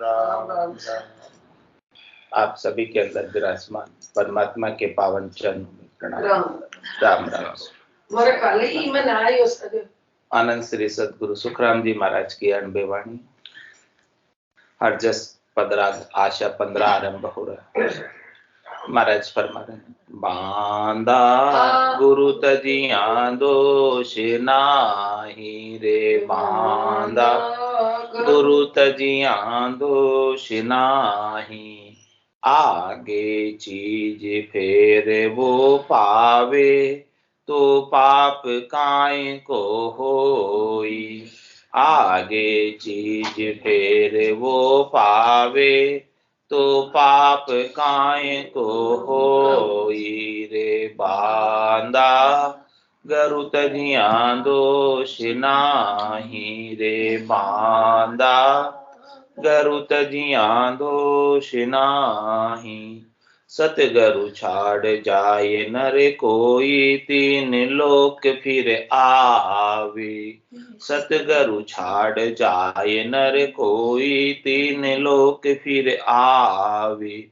राम राम। आप सभी के अंदर विराजमान परमात्मा के पावन चरण प्रणाम। राम राम। आनंद श्री सदगुरु सुखराम जी महाराज की अनबे वाणी। हर जस पदराग आशा 15 आरंभ हो रहा है। महाराज फरमा रहे हैं, बांदा गुरु तजिया दोष नाही रे, बांदा गुरु तजिया दोष नाही, आगे चीज फेर वो पावे, तो पाप काय को होई, आगे चीज फेर वो पावे, तो पाप काय को होई रे, बांदा गुरु तजिया दोष नाही रे, बांदा गुरु तजिया दोष नाही, सतगुरु छाड़ जाए नर कोई, तीन लोक फिर आवे, सतगुरु छाड़ जाए नर कोई, तीन लोक फिर आवे,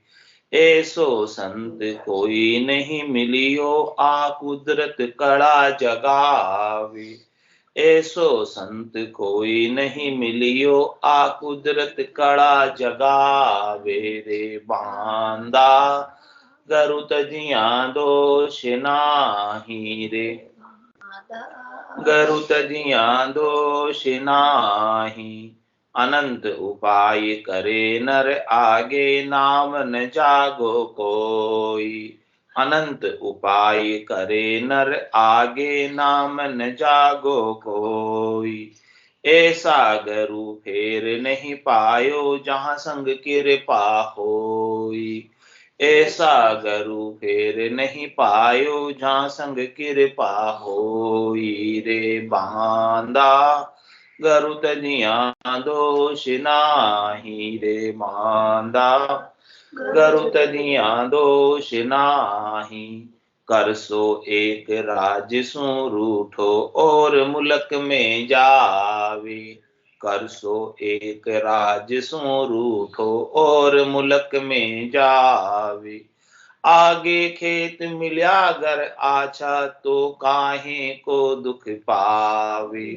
ऐसो संत कोई नहीं मिलियो, आ कुदरत कड़ा जगावे, ऐसो संत कोई नहीं मिलियो, आ कुदरत कड़ा जगावे रे, बांदा गुरु तजिया दोष नाही रे, गुरु तजिया दोष नाही, अनंत उपाय करे नर आगे, नाम न जागो कोई, अनंत उपाय करे नर आगे, नाम न जागो कोई, ऐसा गुरु फेर नहीं पायो, जहाँ संग कृपा होई, ऐसा गुरु फेर नहीं पायो, जहाँ संग कृपा होई रे, बांदा गुरु तजिया दोष नाही रे, बांदा गुरु तजिया दोष नाही, कर सो एक राज सु रूठो, और मुल्क में जावे, कर सो एक राज सु रूठो, और मुल्क में जावे, आगे खेत मिल्या गर आछा, तो काहे को दुख पावे,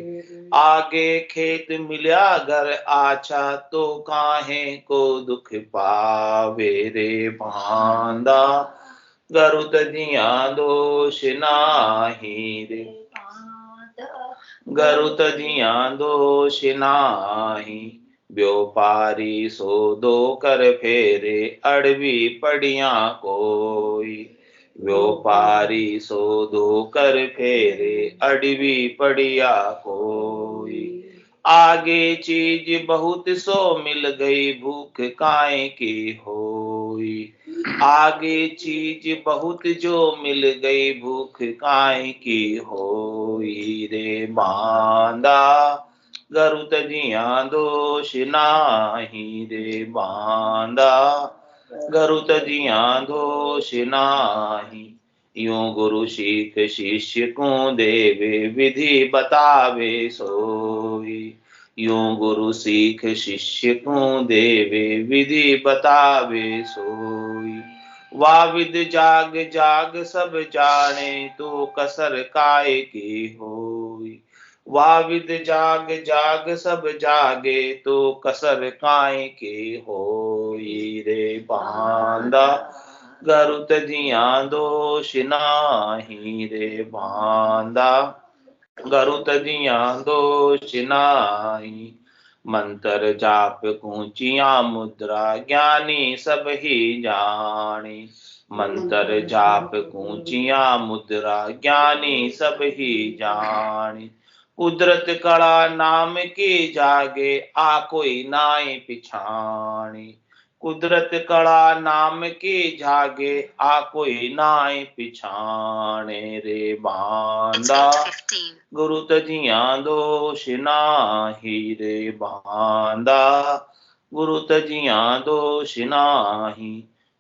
आगे खेत मिल्या गर आछा, तो काहे को दुख पावे रे, बांदा गुरु तजिया दोष नाही रे, गुरु तजिया दोष नाही, व्यापारी सौदो कर फेरे, अड़वी पड़िया कोई, व्यापारी सौदो कर फेरे, अड़वी पड़िया कोई, आगे चीज बहुत सो मिल गई, भूख काय की होई, आगे चीज बहुत जो मिल गई, भूख काय की होई रे, बांदा गुरु तजिया दोष नाही रे, बांदा गुरु तजिया दोष नाही, यूं गुरु सीख शिष्य को देवे, विधि बतावे सोई, यूं गुरु सीख शिष्य को देवे, विधि बतावे सोई, वाविद जाग जाग सब जाने, तो कसर काय की होई, वाविद जाग जाग सब जागे, तो कसर काय के होई रे, बांदा गुरु तजिया दोष नाही रे, बांदा गुरु तजिया दोष नाही, मंत्र जाप कूचिया मुद्रा, ज्ञानी सब ही जाने, मंत्र जाप कूचिया मुद्रा, ज्ञानी सब ही जाने, कुदरत कड़ा नाम की जागे, आ कोई नाई पिछाणी, कुदरत कड़ा नाम की जागे, आ कोई नाई पिछाणे रे, बांदा गुरु तजिया दोष नाही रे, बांदा गुरु तजिया दोष नाही,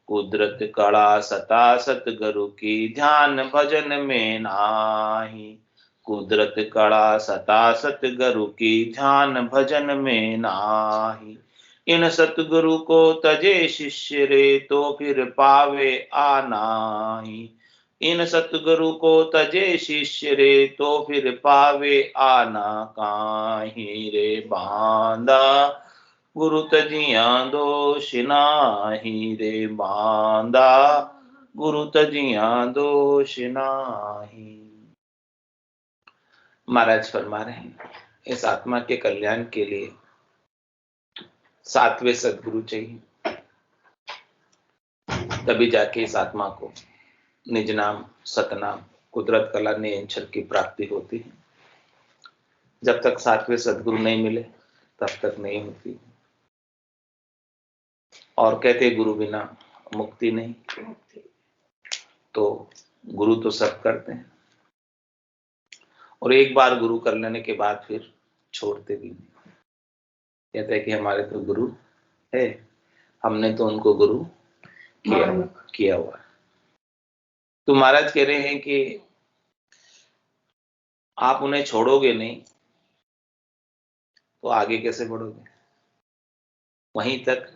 कुदरत कड़ा सता सतगुरु की, ध्यान भजन में नाही, कुदरत कड़ा सता सतगुरु की, ध्यान भजन में नाही, इन सतगुरु को तजे शिष्य रे, तो फिर पावे आनाही। इन सतगुरु को तजे शिष्य रे, तो फिर पावे आना काहीं रे। बांधा गुरु तजिया दोष नाही रे, बांधा गुरु तजिया दोष नाही। महाराज फरमा रहे हैं, इस आत्मा के कल्याण के लिए सातवें सदगुरु चाहिए, तभी जाके इस आत्मा को निज नाम, सतनाम, कुदरत कला नियंत्रण की प्राप्ति होती है। जब तक सातवें सदगुरु नहीं मिले तब तक नहीं होती। और कहते गुरु बिना मुक्ति नहीं, तो गुरु तो सब करते हैं, और एक बार गुरु कर लेने के बाद फिर छोड़ते भी नहीं। कहते हैं कि हमारे तो गुरु है, हमने तो उनको गुरु किया हुआ। तो महाराज कह रहे हैं कि आप उन्हें छोड़ोगे नहीं तो आगे कैसे बढ़ोगे। वहीं तक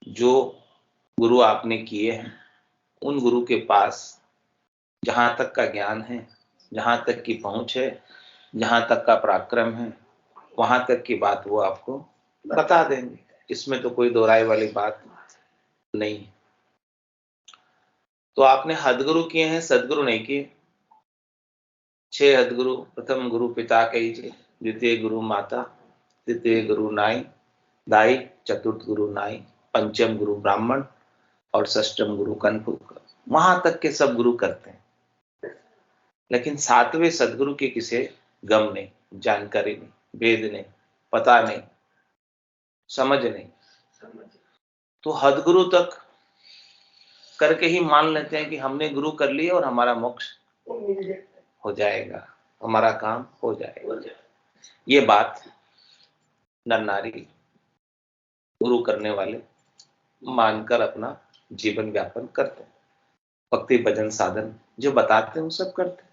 जो गुरु आपने किए हैं, उन गुरु के पास जहां तक का ज्ञान है, जहां तक की पहुंच है, जहां तक का पराक्रम है, वहां तक की बात वो आपको बता देंगे। इसमें तो कोई दोहराई वाली बात नहीं। तो आपने हदगुरु किए हैं, सदगुरु नहीं किए। 6 हदगुरु, प्रथम गुरु पिता कहीजे, द्वितीय गुरु माता, तृतीय गुरु नाई दाई, चतुर्थ गुरु नाई, पंचम गुरु ब्राह्मण और षष्ठम गुरु कनफुक। वहां तक के सब गुरु करते हैं, लेकिन सातवें सदगुरु की किसे गम नहीं, जानकारी नहीं, वेद नहीं, पता नहीं, समझ नहीं। तो हदगुरु तक करके ही मान लेते हैं कि हमने गुरु कर लिया और हमारा मोक्ष हो जाएगा, हमारा काम हो जाएगा। ये बात नर नारी गुरु करने वाले मानकर अपना जीवन व्यापन करते हैं। भक्ति भजन साधन जो बताते हैं वो सब करते हैं।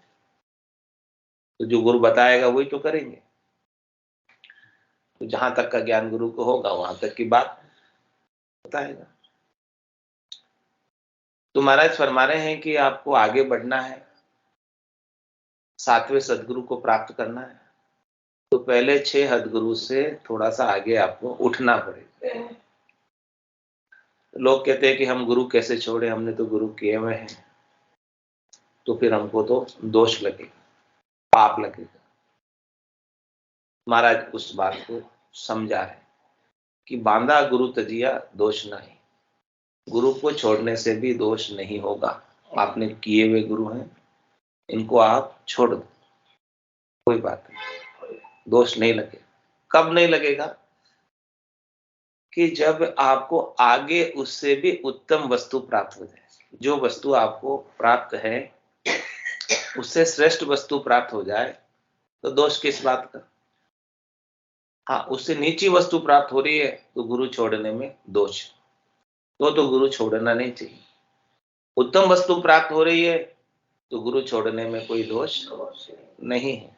तो जो गुरु बताएगा वही तो करेंगे। तो जहां तक का ज्ञान गुरु को होगा वहां तक की बात बताएगा। तो महाराज फरमा रहे हैं कि आपको आगे बढ़ना है, सातवें सदगुरु को प्राप्त करना है, तो पहले 6 हदगुरु से थोड़ा सा आगे आपको उठना पड़ेगा। लोग कहते हैं कि हम गुरु कैसे छोड़े, हमने तो गुरु किए हुए हैं। तो फिर हमको तो दोष लगेगा, पाप लगेगा। महाराज उस बात को समझा है कि बांधा गुरु तजिया दोष नहीं। गुरु को छोड़ने से भी दोष नहीं होगा। आपने किए हुए गुरु हैं, इनको आप छोड़ दो, कोई बात नहीं, दोष नहीं लगेगा। कब नहीं लगेगा? कि जब आपको आगे उससे भी उत्तम वस्तु प्राप्त हो जाए। जो वस्तु आपको प्राप्त है उससे श्रेष्ठ वस्तु प्राप्त हो जाए तो दोष किस बात का। हाँ, उससे नीची वस्तु प्राप्त हो रही है तो गुरु छोड़ने में दोष, तो गुरु छोड़ना नहीं चाहिए। उत्तम वस्तु प्राप्त हो रही है तो गुरु छोड़ने में कोई दोष नहीं है।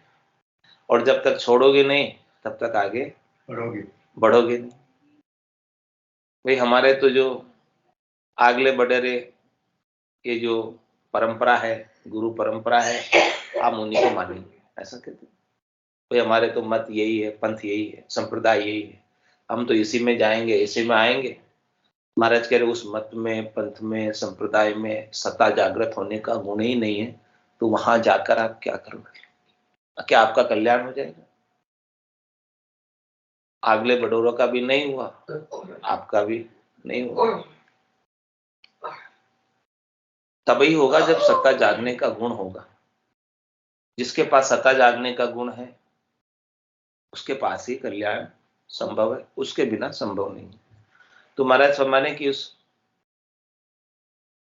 और जब तक छोड़ोगे नहीं तब तक आगे बढ़ोगे नहीं। भाई हमारे तो जो आगले बडेरे ये जो परंपरा है, गुरु परंपरा है, हम उन्हीं को मानेंगे, ऐसा कहते हैं। भाई हमारे तो मत यही है, पंथ यही है, संप्रदाय यही है, हम तो इसी में जाएंगे, इसी में आएंगे। महाराज कह रहे उस मत में, पंथ में, संप्रदाय में सत्ता जागृत होने का गुण ही नहीं है, तो वहां जाकर आप क्या करोगे? क्या आपका कल्याण हो जाएगा? अगले बडोरों का भी नहीं हुआ, आपका भी नहीं हुआ। तभी होगा जब सत्ता जागने का गुण होगा। जिसके पास सत्ता जागने का गुण है उसके पास ही कल्याण संभव है, उसके बिना संभव नहीं। तो महाराज फरमाने की उस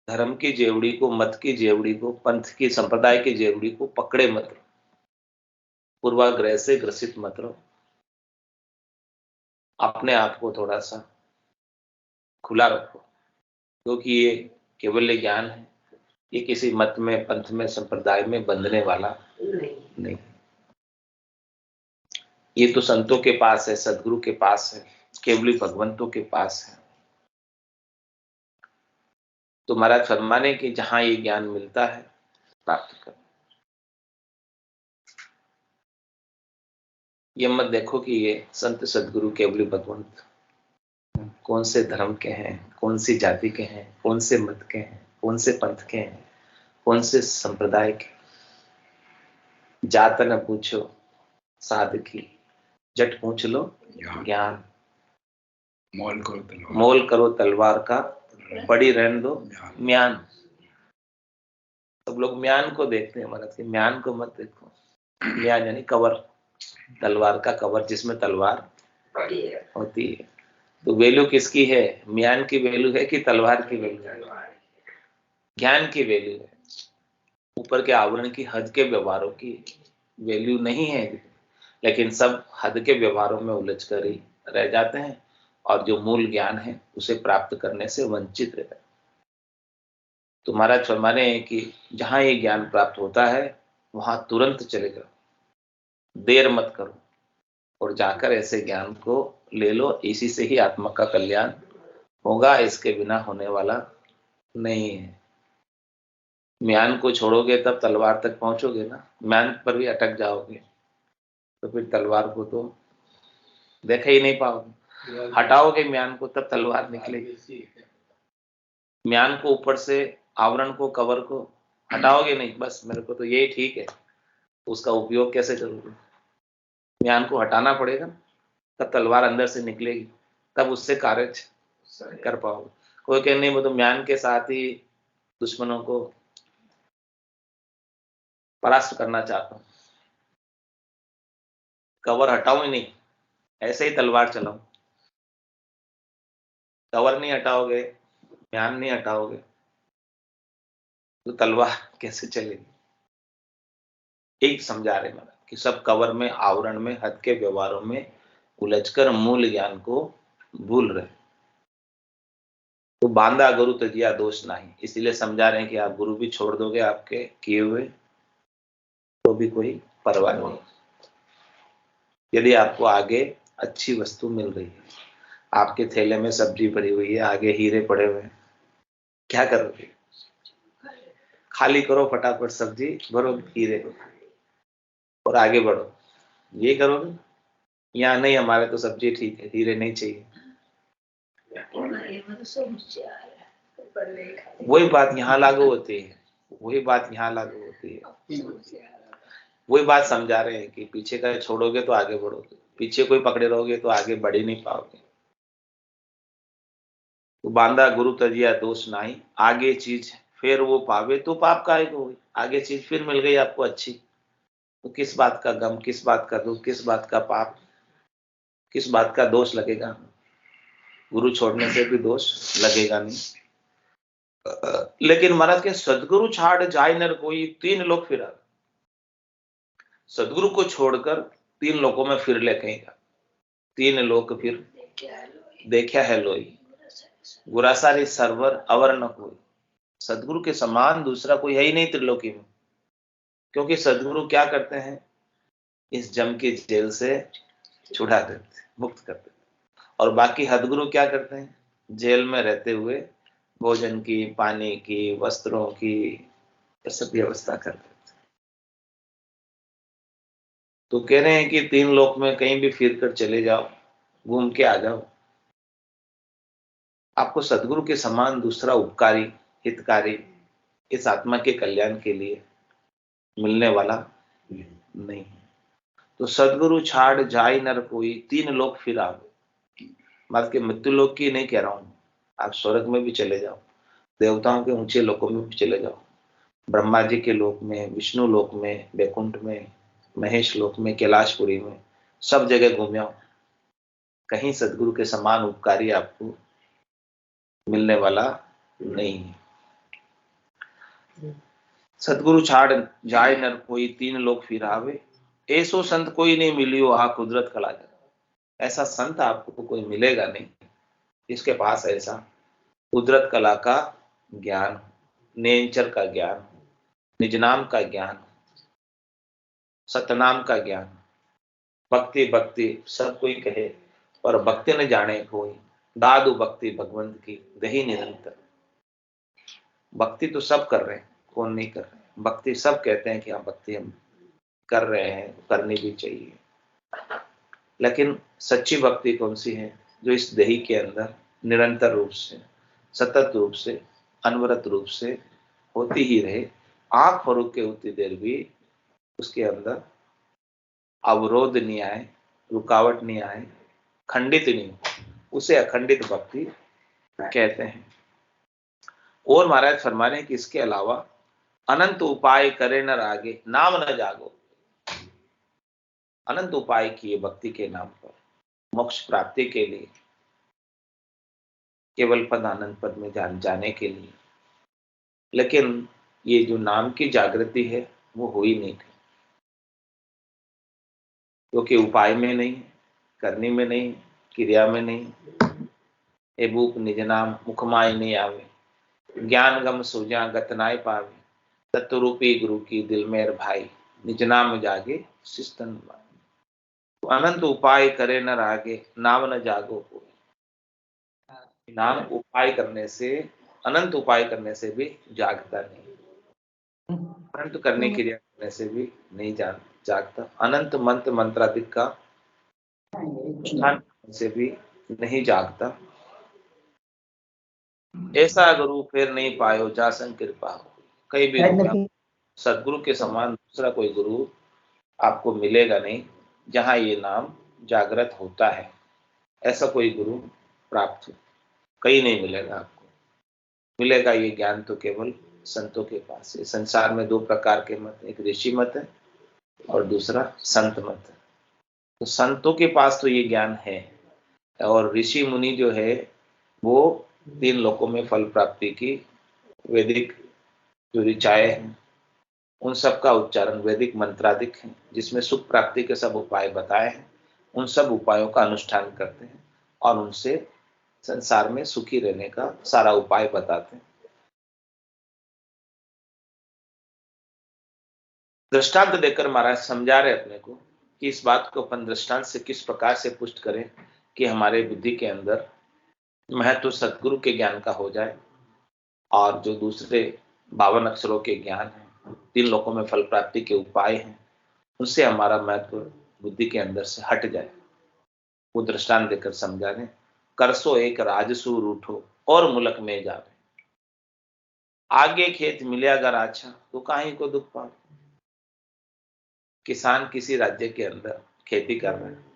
धर्म की जेवड़ी को, मत की जेवड़ी को, पंथ की, संप्रदाय की जेवड़ी को पकड़े मत रहो, पूर्वाग्रह से ग्रसित मत रहो। अपने आप को थोड़ा सा खुला रखो, क्योंकि ये केवल ज्ञान है, ये किसी मत में, पंथ में, संप्रदाय में बंधने वाला नहीं। ये तो संतों के पास है, सदगुरु के पास है, केवली भगवंतों के पास है। तो महाराज फरमाने कि जहां ये ज्ञान मिलता है प्राप्त करो। ये मत देखो कि ये संत सदगुरु केवली भगवंत कौन से धर्म के हैं, कौन सी जाति के हैं, कौन से मत के हैं, कौन से पंथ के हैं, कौन से संप्रदाय के। जात न पूछो साधकी, जट पूछ लो ज्ञान। मोल करो तलवार का, पड़ी रहने दो म्यान। सब लोग म्यान को देखते हैं महाराज के, म्यान को मत देखो। म्यान यानी कवर, तलवार का कवर जिसमें तलवार होती है। तो वैल्यू किसकी है? म्यान की वैल्यू है कि तलवार की वैल्यू है? ज्ञान की वैल्यू है। ऊपर के आवरण की हद के व्यवहारों की वैल्यू नहीं है, लेकिन सब हद के व्यवहारों में उलझ कर ही रह जाते हैं और जो मूल ज्ञान है उसे प्राप्त करने से वंचित रहते हैं। तो महाराज फरमाने हैं कि जहां ये ज्ञान प्राप्त होता है वहां तुरंत चले जाओ, देर मत करो और जाकर ऐसे ज्ञान को ले लो। इसी से ही आत्मा का कल्याण होगा, इसके बिना होने वाला नहीं है। म्यान को छोड़ोगे तब तलवार तक पहुंचोगे ना, म्यान पर भी अटक जाओगे तो फिर तलवार को तो देखा ही नहीं पाओगे। हटाओगे म्यान को तब तलवार निकलेगी। म्यान को ऊपर से, आवरण को, कवर को हटाओगे नहीं, बस मेरे को तो यही ठीक है, उसका उपयोग कैसे करोगे? म्यान को हटाना पड़ेगा तब तलवार अंदर से निकलेगी, तब उससे कार्य कर पाओगे। कोई कहे नहीं वो तो म्यान के साथ ही दुश्मनों को परास्त करना चाहता हूं, कवर हटाऊं ही नहीं, ऐसे ही तलवार चलाऊं। कवर नहीं हटाओगे, म्यान नहीं हटाओगे तो तलवार कैसे चलेगी? एक समझा रहे महाराज कि सब कवर में, आवरण में, हद के व्यवहारों में उलझकर मूल ज्ञान को भूल रहे। तो बांधा गुरु तजिया दोष नहीं, इसीलिए समझा रहे हैं कि आप गुरु भी छोड़ दोगे आपके किए हुए तो भी कोई परवाह नहीं। यदि आपको आगे अच्छी वस्तु मिल रही है, आपके थैले में सब्जी भरी हुई है, आगे हीरे पड़े हुए हैं, क्या करोगे? खाली करो फटाफट सब्जी, भरो हीरे और आगे बढ़ो, ये करोगे? या नहीं हमारे तो सब्जी ठीक है, हीरे नहीं चाहिए। वही बात यहाँ लागू होती है, वही बात यहाँ लागू होती है। वही बात समझा रहे हैं कि पीछे का छोड़ोगे तो आगे बढ़ोगे, पीछे कोई पकड़े रहोगे तो आगे बढ़ ही नहीं पाओगे। तो बांधा गुरु तजिया दोष नहीं, आगे चीज फिर वो पावे तो पाप काहे को हुई। आगे चीज फिर मिल गई आपको अच्छी, तो किस बात का गम, किस बात का दुख, किस बात का पाप, किस बात का दोष लगेगा? गुरु छोड़ने से भी दोष लगेगा नहीं। लेकिन महाराज के सदगुरु छाड़ जाय नर कोई, तीन लोग फिरा। सदगुरु को छोड़कर तीन लोगों में फिर ले कहेगा, तीन लोग फिर देखा है लोई, गुरासारी सरवर अवर न कोई। सदगुरु के समान दूसरा कोई है ही नहीं त्रिलोकी में, क्योंकि सदगुरु क्या करते हैं? इस जम की जेल से छुड़ा देते, मुक्त कर देते। और बाकी हदगुरु क्या करते हैं? जेल में रहते हुए भोजन की, पानी की, वस्त्रों की सब व्यवस्था कर देते। तो कह रहे हैं कि तीन लोक में कहीं भी फिर कर चले जाओ, घूम के आ जाओ, आपको सदगुरु के समान दूसरा उपकारी, हितकारी इस आत्मा के कल्याण के लिए मिलने वाला नहीं। तो सदगुरु छाड़ जाय नर कोई, तीन लोग फिर आओ। बात के मृत्यु लोक की नहीं कह रहा हूं, आप स्वर्ग में भी चले जाओ, देवताओं के ऊंचे लोकों में भी चले जाओ, ब्रह्मा जी के लोक में, विष्णु लोक में, बैकुंठ में, महेश लोक में, कैलाशपुरी में, सब जगह घूम आओ, कहीं सदगुरु के समान उपकारी आपको मिलने वाला नहीं है। सदगुरु छाड़ जाय नर कोई, तीन लोग फिर आवे, ऐसो संत कोई नहीं मिलियो आ कुदरत कला जन। ऐसा संत आपको कोई मिलेगा नहीं जिसके पास ऐसा कुदरत कला का ज्ञान, नेचर का ज्ञान, निज नाम का ज्ञान, सतनाम का ज्ञान, भक्ति भक्ति सब कोई कहे पर भक्ति न जाने कोई, दादू भक्ति भगवंत की दही निरंतर। भक्ति तो सब कर रहे हैं, कौन नहीं कर रहे? भक्ति सब कहते हैं कि हाँ भक्ति हम कर रहे हैं, करनी भी चाहिए, लेकिन सच्ची भक्ति कौन सी है? जो इस दही के अंदर निरंतर रूप से, सतत रूप से, अनवरत रूप से होती ही रहे, आंख फरूक के उतनी देर भी उसके अंदर अवरोध नहीं आए, रुकावट नहीं आए, खंडित नहीं हो, उसे अखंडित भक्ति कहते हैं। और महाराज फरमा रहे हैं कि इसके अलावा अनंत उपाय करे न रागे, नाम न जागो। अनंत उपाय किए भक्ति के नाम पर, मोक्ष प्राप्ति के लिए, केवल पद आनंद पद में जाने के लिए, लेकिन ये जो नाम की जागृति है वो हुई नहीं थी, क्योंकि उपाय में नहीं, करनी में नहीं, क्रिया में नहीं। ए भूप निज नाम मुखमाय नहीं आवे, ज्ञान गम सूझा गत नाय पावे, तत्वरूपी गुरु की दिल मेर भाई, निज नाम जागे शिस्तन भाई। तो अनंत उपाय करे न रागे, नाम न जागो कोई। नाम उपाय करने से, अनंत उपाय करने से भी जागता नहीं, अनंत करने क्रिया करने से भी नहीं जागता, अनंत मंत्र मंत्राधिक का अनुष्ठान से भी नहीं जागता। ऐसा गुरु फिर नहीं पायो जासन कृपा हो। कई भी दुनिया सदगुरु के समान दूसरा कोई गुरु आपको मिलेगा नहीं जहां ये नाम जागृत होता है। ऐसा कोई गुरु प्राप्त हो कहीं नहीं मिलेगा आपको। मिलेगा ये ज्ञान तो केवल संतों के पास है। संसार में दो प्रकार के मत, एक ऋषि मत है और दूसरा संत मत है। तो संतों के पास तो ये ज्ञान है, और ऋषि मुनि जो है वो 3 लोकों में फल प्राप्ति की वैदिक जो ऋचाएं हैं उन सब का उच्चारण वैदिक मंत्राधिक है, जिसमें सुख प्राप्ति के सब उपाय बताए हैं। उन सब उपायों का अनुष्ठान करते हैं और उनसे संसार में सुखी रहने का सारा उपाय बताते हैं। दृष्टांत देकर महाराज समझा रहे अपने को कि इस बात को अपन दृष्टांत से किस प्रकार से पुष्ट करें कि हमारे बुद्धि के अंदर महत्व सदगुरु के ज्ञान का हो जाए, और जो दूसरे 52 अक्षरों के ज्ञान हैं, 3 लोकों में फल प्राप्ति के उपाय हैं, उनसे हमारा महत्व बुद्धि के अंदर से हट जाए। वो दृष्टांत देकर समझा रहे, करसो एक राजसू रूठो और मुलक में जावे, आगे खेत मिले अगर अच्छा तो काहे को दुख पावे। किसान किसी राज्य के अंदर खेती कर रहे हैं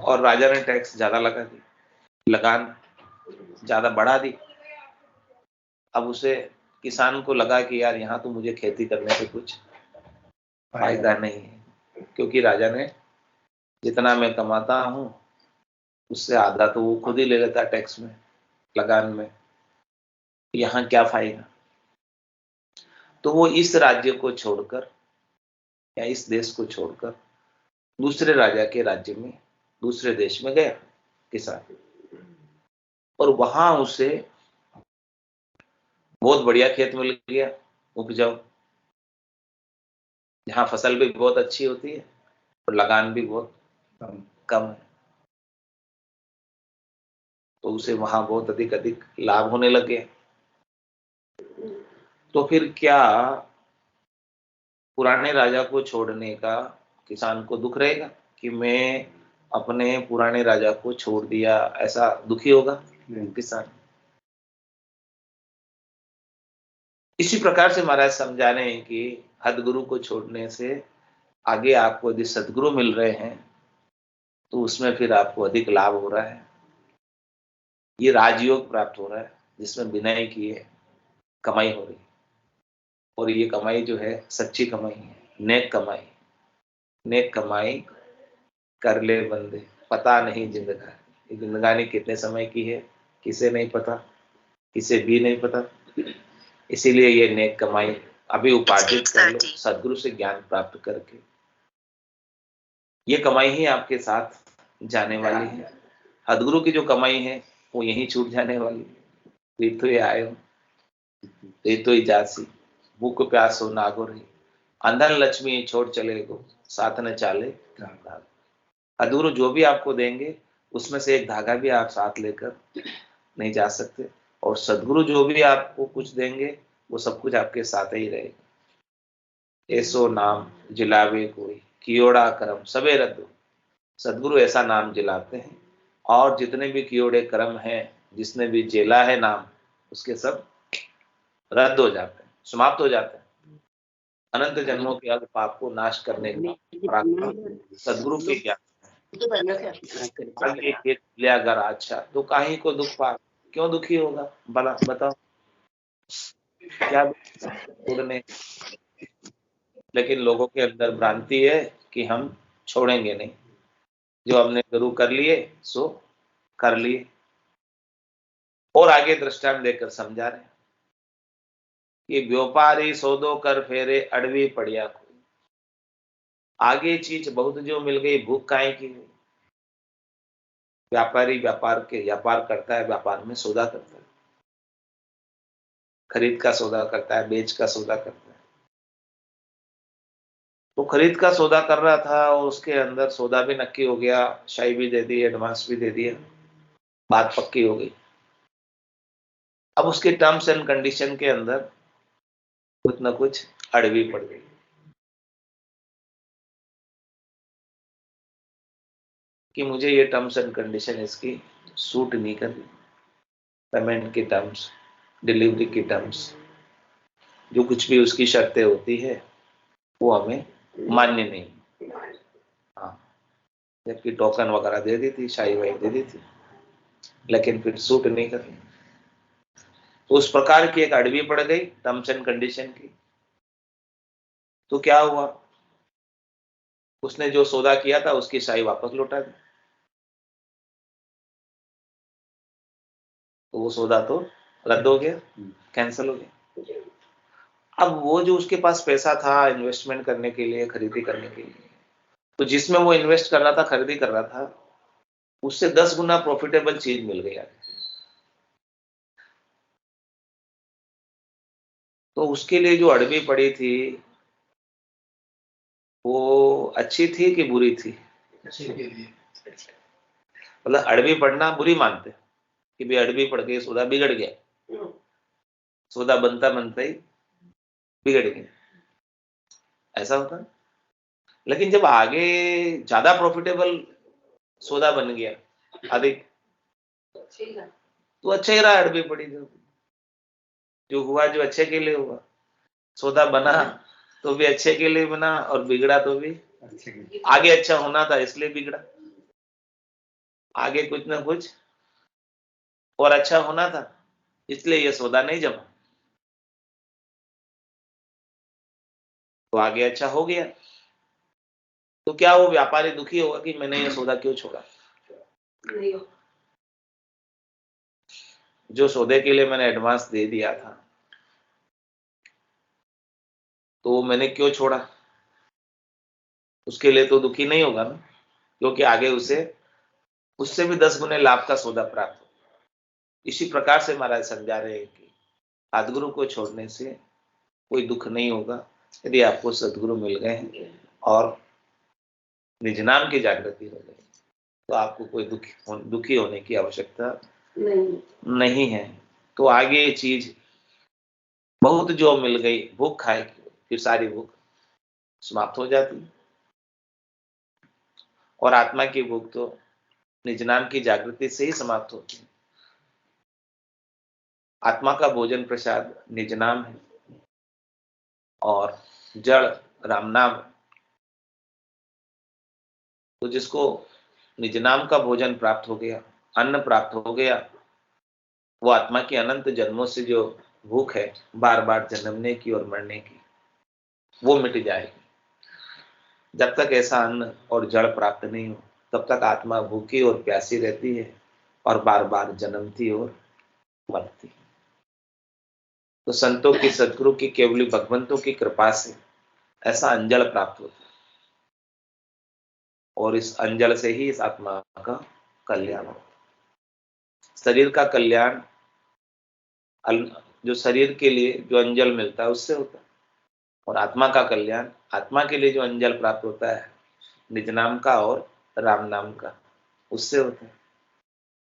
और राजा ने टैक्स ज्यादा लगा दी, लगान ज्यादा बढ़ा दी। अब उसे किसान को लगा कि यार यहाँ तो मुझे खेती करने से कुछ फायदा नहीं है, क्योंकि राजा ने जितना मैं कमाता हूं उससे आधा तो वो खुद ही ले लेता टैक्स में, लगान में, यहाँ क्या फायदा। तो वो इस राज्य को छोड़कर या इस देश को छोड़कर दूसरे राजा के राज्य में, दूसरे देश में गया किसान, और वहां उसे बहुत बढ़िया खेत मिल गया, उपजाऊ, जहां फसल भी बहुत अच्छी होती है और लगान भी बहुत कम है। तो उसे वहां बहुत अधिक अधिक लाभ होने लगे। तो फिर क्या पुराने राजा को छोड़ने का किसान को दुख रहेगा कि मैं अपने पुराने राजा को छोड़ दिया, ऐसा दुखी होगा किसान? इसी प्रकार से महाराज समझा रहे हैं कि हदगुरु को छोड़ने से आगे आपको यदि सदगुरु मिल रहे हैं तो उसमें फिर आपको अधिक लाभ हो रहा है। ये राजयोग प्राप्त हो रहा है जिसमें विनय की है कमाई हो रही है, और ये कमाई जो है सच्ची कमाई है, नेक कमाई। नेक कमाई कर ले बंदे, पता नहीं जिंदगानी, जिंदगानी कितने समय की है किसे नहीं पता, किसे भी नहीं पता। इसीलिए ये नेक कमाई अभी उपार्जित कर लो सदगुरु से ज्ञान प्राप्त करके। ये कमाई ही आपके साथ जाने वाली है। सदगुरु की जो कमाई है वो यहीं छूट जाने वाली है। रीतो ही आयो रीतो ही जासी, भूख प्यासो नागो रही, अंधन लक्ष्मी छोड़ चले गो, साथ न चाले। सदगुरु जो भी आपको देंगे उसमें से एक धागा भी आप साथ लेकर नहीं जा सकते, और सदगुरु जो भी आपको कुछ देंगे वो सब कुछ आपके साथ ही रहेगा। ऐसो नाम जिलावे कोई कियोड़ा कर्म सबे रद्द। सदगुरु ऐसा नाम जिलाते हैं, और जितने भी कियोड़े कर्म हैं, जिसने भी जेला है नाम, उसके सब रद्द हो जाते हैं, समाप्त हो जाते हैं। अनंत जन्मों के अग पाप को नाश करने का सदगुरु के ज्ञान। आगे खेत लिया अगर अच्छा तो काहे को दुख पा, क्यों दुखी होगा भला बताओ, क्या छोड़ने। लेकिन लोगों के अंदर भ्रांति है कि हम छोड़ेंगे नहीं, जो हमने गुरु कर लिए सो कर लिए। और आगे दृष्टांत देकर समझा रहे कि व्यापारी सौदो कर फेरे अड़वी पड़िया कोई। आगे चीज बहुत जो मिल गई, भूख काहे की हुई। व्यापारी व्यापार करता है, व्यापार में सौदा करता है, खरीद का सौदा करता है, बेच का सौदा करता है। तो खरीद का सौदा कर रहा था और उसके अंदर सौदा भी नक्की हो गया, शाही भी दे दी, एडवांस भी दे दिया, बात पक्की हो गई। अब उसके टर्म्स एंड कंडीशन के अंदर कुछ न कुछ अड़वी पड़ गई कि मुझे ये टर्म्स एंड कंडीशन इसकी सूट नहीं कर रही। पेमेंट की टर्म्स, डिलीवरी की टर्म्स, जो कुछ भी उसकी शर्तें होती है वो हमें मान्य नहीं। हाँ, जबकि टोकन वगैरह दे दी थी, शाही वाही दे दी थी, लेकिन फिर सूट नहीं कर रही। तो उस प्रकार की एक अड़वी पड़ गई टर्म्स एंड कंडीशन की। तो क्या हुआ, उसने जो सौदा किया था उसकी शाही वापस लौटा दी, तो वो सौदा तो रद्द हो गया, कैंसिल हो गया। अब वो जो उसके पास पैसा था इन्वेस्टमेंट करने के लिए, खरीदी करने के लिए, तो जिसमें वो इन्वेस्ट कर रहा था, खरीदी कर रहा था, उससे 10 गुना प्रॉफिटेबल चीज मिल गई आगे। तो उसके लिए जो अड़वी पड़ी थी वो अच्छी थी कि बुरी थी? मतलब अड़वी पड़ना बुरी मानते कि भाई अड़वी पड़ गई, सौदा बिगड़ गया, सौदा बनता बनता ही बिगड़ गया, ऐसा होता। लेकिन जब आगे ज्यादा प्रॉफिटेबल सौदा बन गया अधिक, तो अच्छा ही रहा। अड़वी पड़ी जो हुआ, जो अच्छे के लिए हुआ, सौदा बना तो भी अच्छे के लिए बना, और बिगड़ा तो भी आगे अच्छा होना था इसलिए बिगड़ा। आगे कुछ ना कुछ और अच्छा होना था, इसलिए ये सौदा नहीं जमा, तो आगे अच्छा हो गया। तो क्या वो व्यापारी दुखी होगा कि मैंने ये सौदा क्यों छोड़ा? नहीं। जो सौदे के लिए मैंने एडवांस दे दिया था तो मैंने क्यों छोड़ा, उसके लिए तो दुखी नहीं होगा ना, क्योंकि आगे उसे उससे भी 10 गुने लाभ का सौदा प्राप्त हो। इसी प्रकार से महाराज समझा रहे हैं कि सदगुरु को छोड़ने से कोई दुख नहीं होगा। यदि आपको सदगुरु मिल गए हैं और निज नाम की जागृति हो गई तो आपको कोई दुखी होने की आवश्यकता नहीं है। तो आगे ये चीज बहुत जो मिल गई, भूख खाएगी, फिर सारी भूख समाप्त हो जाती। और आत्मा की भूख तो निज नाम की जागृति से ही समाप्त होती है। आत्मा का भोजन प्रसाद निज नाम है और जड़ राम नाम। तो जिसको निज नाम का भोजन प्राप्त हो गया, अन्न प्राप्त हो गया, वो आत्मा की अनंत जन्मों से जो भूख है बार बार जन्मने की और मरने की, वो मिट जाएगी। जब तक ऐसा अन्न और जड़ प्राप्त नहीं हो तब तक आत्मा भूखी और प्यासी रहती है और बार बार जन्मती और मरती। तो संतों की, सदगुरु की, केवली भगवंतों की कृपा से ऐसा अंजल प्राप्त होता है, और इस अंजल से ही इस आत्मा का कल्याण होता है। शरीर का कल्याण जो शरीर के लिए जो अंजल मिलता है उससे होता है, और आत्मा का कल्याण, आत्मा के लिए जो अंजल प्राप्त होता है निज नाम का और राम नाम का, उससे होता है।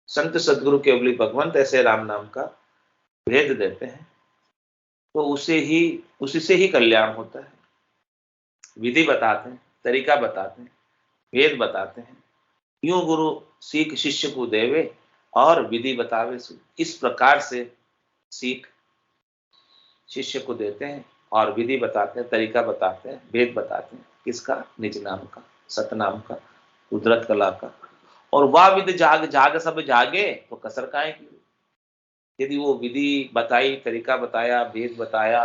संत सदगुरु केवली भगवंत ऐसे राम नाम का भेद देते हैं, तो उसी से ही कल्याण होता है। विधि बताते हैं, तरीका बताते हैं, भेद बताते हैं। यूं गुरु सीख शिष्य को देवे और विधि बतावे सो। इस प्रकार से सीख शिष्य को देते हैं और विधि बताते हैं, तरीका बताते हैं, भेद बताते हैं। किसका? निज नाम का, सतनाम का, कुदरत कला का। और वह विधि जाग जाग सब जागे, तो कसर काहे की। यदि वो विधि बताई, तरीका बताया, भेद बताया,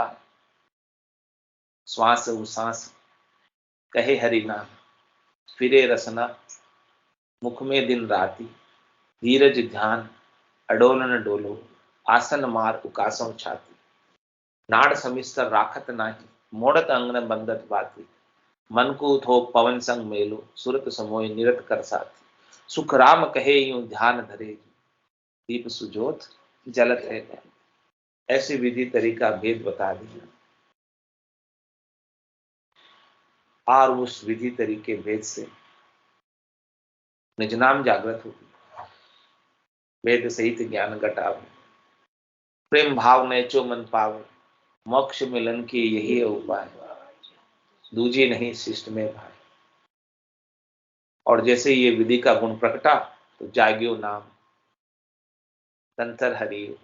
श्वास उश्वास कहे हरि नाम, फिरे रसना मुख में दिन राति, धीरज ध्यान अडोल न डोलो, आसन मार उकासों छाती, नाड़ समिस्तर राखत नाही, मोड़त अंगन बंदत बाती, मन को थो पवन संग मेलो, सुरत समोय निरत कर साथी, सुख राम कहे यूं ध्यान धरे, दीप सुजोत जलत है। ऐसी विधि तरीका भेद बता दिया, और उस विधि तरीके भेद से निज नाम जागृत होगी। वेद सहित ज्ञान घटावे, प्रेम भाव नेचो मन पावे, मोक्ष मिलन की यही है उपाय, दूजी नहीं शिष्ट में भाई। और जैसे ये विधि का गुण प्रकटा, तो जाग्यो नाम तंतर हरियो,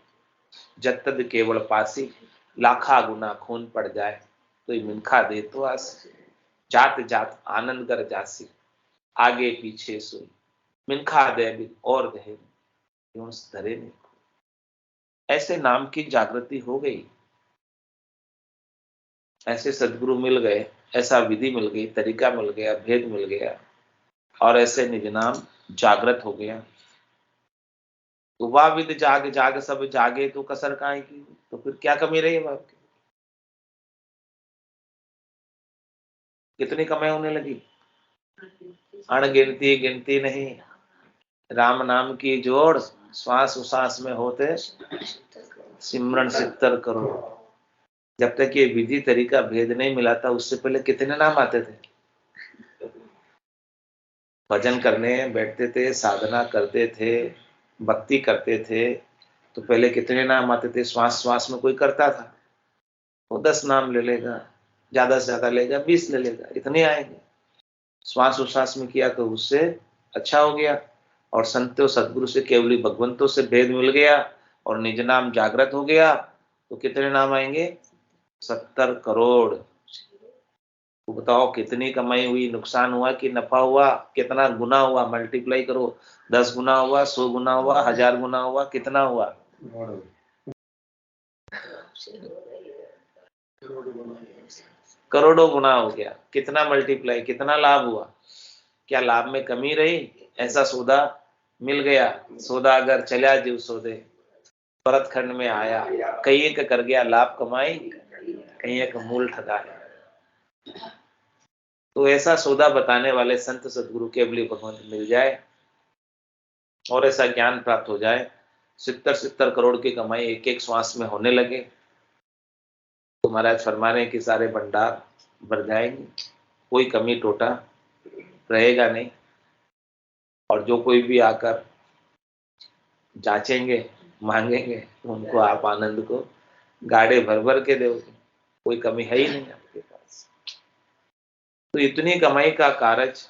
जत तद केवल पासी, लाखा गुना खून पड़ जाए, तो मिनखा दे तो आस, जात जात आनंद कर जासी, आगे पीछे सुई, मिनखा दे भी और दे धरे नहीं। ऐसे नाम की जागृति हो गई, ऐसे सदगुरु मिल गए, ऐसा विधि मिल गई, तरीका मिल गया, भेद मिल गया, और ऐसे निज नाम जागृत हो गया। तो वह विधि जाग जाग सब जागे, तो कसर काहे की। तो फिर क्या कमी रही है आपकी? कितनी कमाई होने लगी? अणगिनती गिनती नहीं। राम नाम की जोड़ श्वास उश्वास में होते सिमरन 70 करोड़। जब तक ये विधि तरीका भेद नहीं मिला था, उससे पहले कितने नाम आते थे? भजन करने बैठते थे, साधना करते थे, भक्ति करते थे, तो पहले कितने नाम आते थे? श्वास श्वास में कोई करता था, वो 10 नाम ले लेगा, ज्यादा से ज्यादा लेगा 20 ले लेगा, इतने आएंगे। श्वास उश्वास में किया तो उससे अच्छा हो गया, और संतों सदगुरु से केवली भगवंतों से भेद मिल गया, और निज नाम जागृत हो गया, तो कितने नाम आएंगे? 70 करोड़। तो बताओ कितनी कमाई हुई, नुकसान हुआ कि नफा हुआ? कितना गुना हुआ? मल्टीप्लाई करो, 10 गुना हुआ, 100 गुना हुआ, 1000 गुना हुआ, कितना हुआ? करोड़ों गुना हो गया। कितना मल्टीप्लाई, कितना लाभ हुआ? क्या लाभ में कमी रही? ऐसा सौदा मिल गया। सौदा अगर चला जीव सौदे, परत खंड में आया, कई एक कर गया लाभ कमाई, कई एक मूल ठगाया। तो ऐसा सौदा बताने वाले संत सदगुरु केवली भगवंत मिल जाए, और ऐसा ज्ञान प्राप्त हो जाए, 70 करोड़ की कमाई एक एक श्वास में होने लगे, तो महाराज फरमाने की सारे भंडार भर जाएंगे, कोई कमी टोटा रहेगा नहीं। और जो कोई भी आकर जांचेंगे, मांगेंगे, तो उनको आप आनंद को गाड़े भर भर के दोगे, कोई कमी है ही नहीं आपके पास। तो इतनी कमाई का कारज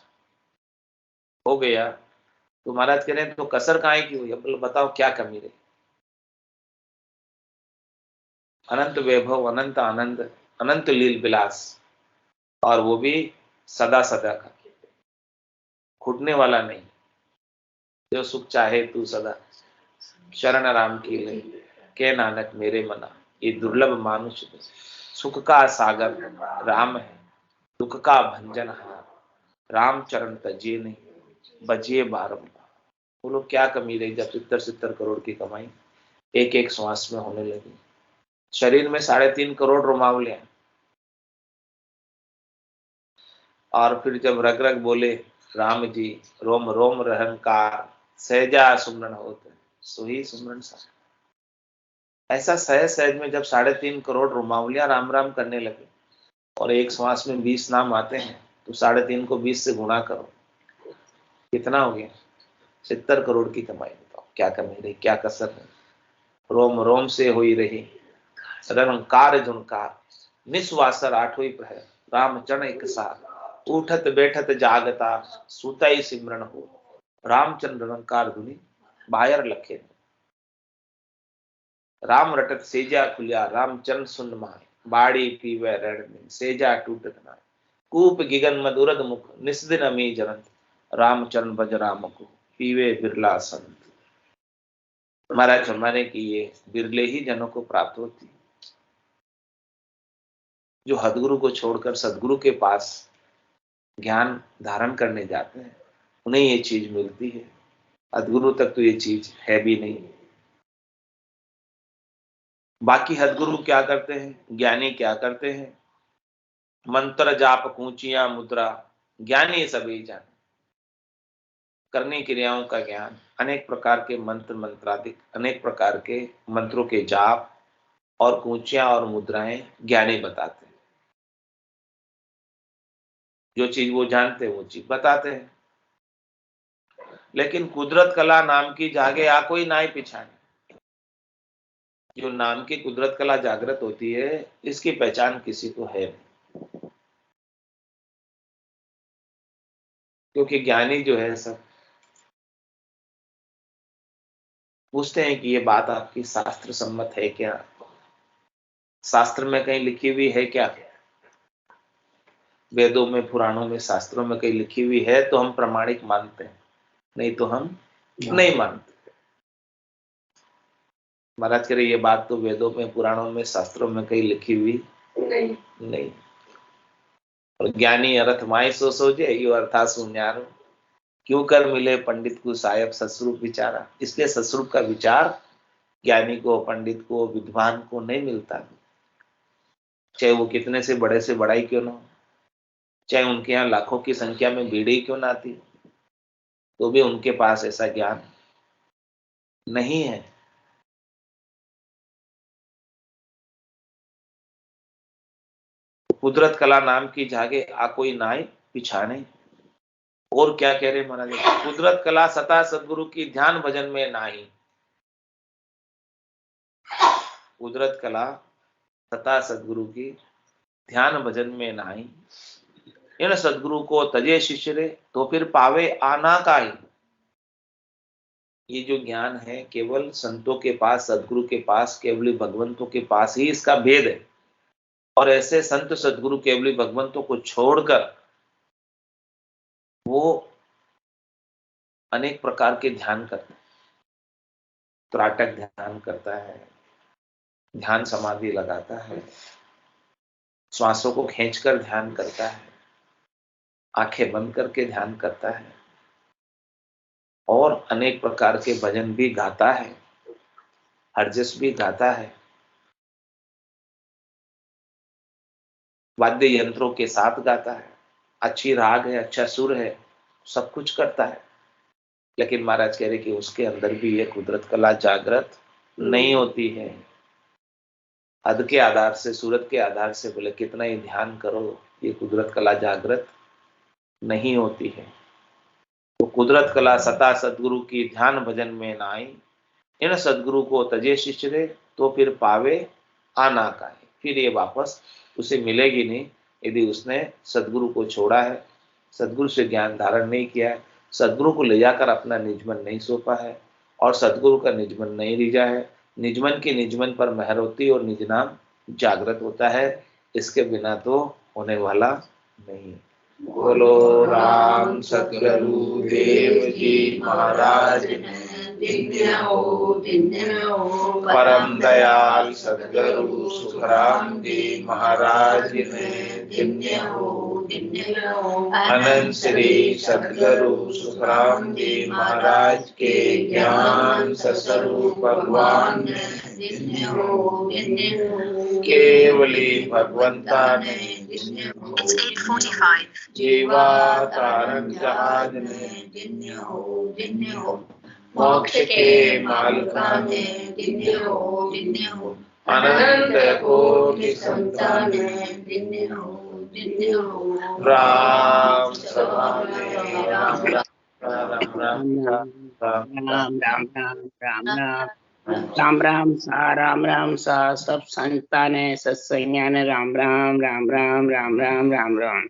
हो गया, तो महाराज कह रहे हैं तो कसर काहे की हुई? अब बताओ क्या कमी रही? अनंत वैभव, अनंत आनंद, अनंत लील विलास, और वो भी सदा सदा का, छूटने वाला नहीं। जो सुख चाहे तू सदा, शरण राम की ले, के नानक मेरे मना, ये दुर्लभ मानुष सुख का सागर राम है, दुख का भंजन हार, राम चरण तजिए नहीं, बजिए बारंबार। बोलो क्या कमी रही जब 70 करोड़ की कमाई एक एक श्वास में होने लगी? शरीर में 3.5 करोड़ रोमावले हैं, और फिर जब रग रग बोले राम जी, रोम रोम रहंकार, सहजा सुमरन होते सोही सुमरन सा। ऐसा सहज सहज में जब 3.5 करोड़ रोमावलियां राम राम करने लगे, और एक श्वास में 20 नाम आते हैं, तो 3.5 को 20 से गुणा करो, कितना हो गया? 70 करोड़ की कमाई। बताओ क्या कमी रही, क्या कसर है? रोम रोम से हुई रही रंकार झुनकार, निस्वासर आठों प्रहर, रामचरण एक साथ, उठत बैठत जागता, सुतई सिमरन हो, रामचंद्र रंकार धुनि बायर लखे, राम रटत सेजा खुलिया, रामचंद्र सुन माय, बाड़ी पीवे रण सेजा टूटत नाय, कूप गिगन मधुरद मुख, निस्दिन अमी जनत, रामचरण भज राम को, पीवे बिरला संत। महाराज फरमाने की ये बिरले ही जनों को प्राप्त होती, जो हदगुरु को छोड़कर सदगुरु के पास ज्ञान धारण करने जाते हैं, उन्हें ये चीज मिलती है। हदगुरु तक तो ये चीज है भी नहीं। बाकी हदगुरु क्या करते हैं, ज्ञानी क्या करते हैं? मंत्र जाप कूचिया मुद्रा, ज्ञानी सभी जान, करनी क्रियाओं का ज्ञान, अनेक प्रकार के मंत्र मंत्रादिक, अनेक प्रकार के मंत्रों के जाप और कूचियां और मुद्राएं ज्ञानी बताते हैं। जो चीज वो जानते हैं वो चीज बताते हैं। लेकिन कुदरत कला नाम की जागे आ कोई नाई पिछाने। जो नाम की कुदरत कला जागृत होती है, इसकी पहचान किसी को है नहीं। क्योंकि ज्ञानी जो है सब पूछते हैं कि ये बात आपकी शास्त्र सम्मत है क्या, शास्त्र में कहीं लिखी हुई है क्या? वेदों में, पुराणों में, शास्त्रों में कहीं लिखी हुई है तो हम प्रामाणिक मानते हैं, नहीं तो हम नहीं मानते। महाराज कह रहे ये बात तो वेदों में, पुराणों में, शास्त्रों में कहीं लिखी हुई नहीं। और ज्ञानी अर्थ माय सो सोचे, यो अर्था सुन्यारो, क्यों कर मिले पंडित को सायब ससरूप विचारा। इसलिए ससरूप का विचार ज्ञानी को, पंडित को, विद्वान को नहीं मिलता, चाहे वो कितने से बड़ा ही क्यों ना हो, चाहे उनके यहाँ लाखों की संख्या में भीड़ ही क्यों ना आती, तो भी उनके पास ऐसा ज्ञान नहीं है। कुदरत कला नाम की जागे आ कोई नाई पिछाने। और क्या कह रहे महाराज, कुदरत कला सता सदगुरु की ध्यान भजन में नाही। कुदरत कला सता सदगुरु की ध्यान भजन में नाही, इन सदगुरु को तजे शिष्य रे, तो फिर पावे आना का ही। ये जो ज्ञान है केवल संतों के पास, सदगुरु के पास, केवली भगवंतों के पास ही इसका भेद है। और ऐसे संत सदगुरु केवली भगवंतों को छोड़कर वो अनेक प्रकार के ध्यान करते हैं। त्राटक ध्यान करता है, ध्यान समाधि लगाता है, श्वासों को खींचकर ध्यान करता है, आंखें बंद करके ध्यान करता है, और अनेक प्रकार के भजन भी गाता है, हरजस भी गाता है, वाद्य यंत्रों के साथ गाता है, अच्छी राग है, अच्छा सुर है, सब कुछ करता है। लेकिन महाराज कह रहे कि उसके अंदर भी ये कुदरत कला जागृत नहीं होती है। अध के आधार से, सूरत के आधार से बोले कितना ही ध्यान करो, ये कुदरत कला जागृत नहीं होती है। तो कुदरत कला सता सदगुरु की ध्यान भजन में ना आई, इन सदगुरु को तजे शिष्य रे, तो फिर पावे आना का है। फिर ये वापस उसे मिलेगी नहीं यदि उसने सदगुरु को छोड़ा है, सदगुरु से ज्ञान धारण नहीं किया है, सदगुरु को ले जाकर अपना निजमन नहीं सौंपा है, और सदगुरु का निजमन नहीं रीझा है। निजमन की निजमन पर महर होती और निज नाम जागृत होता है, इसके बिना तो होने वाला नहीं। बोलो राम सतगुरु देव जी महाराज, परम दयाल सतगुरु सुखराम जी महाराज ने, अनंत श्री सतगुरु सुखराम जी महाराज के ज्ञान स्वरूप भगवान केवली भगवंता ने, जीवा तारण जहाज ने, मोक्ष के मालिका ने, अनंत कोटि संतान राम सभा में राम राम राम राम राम राम राम राम सा सब संतान है सत्संज्ञान राम राम राम राम राम राम राम राम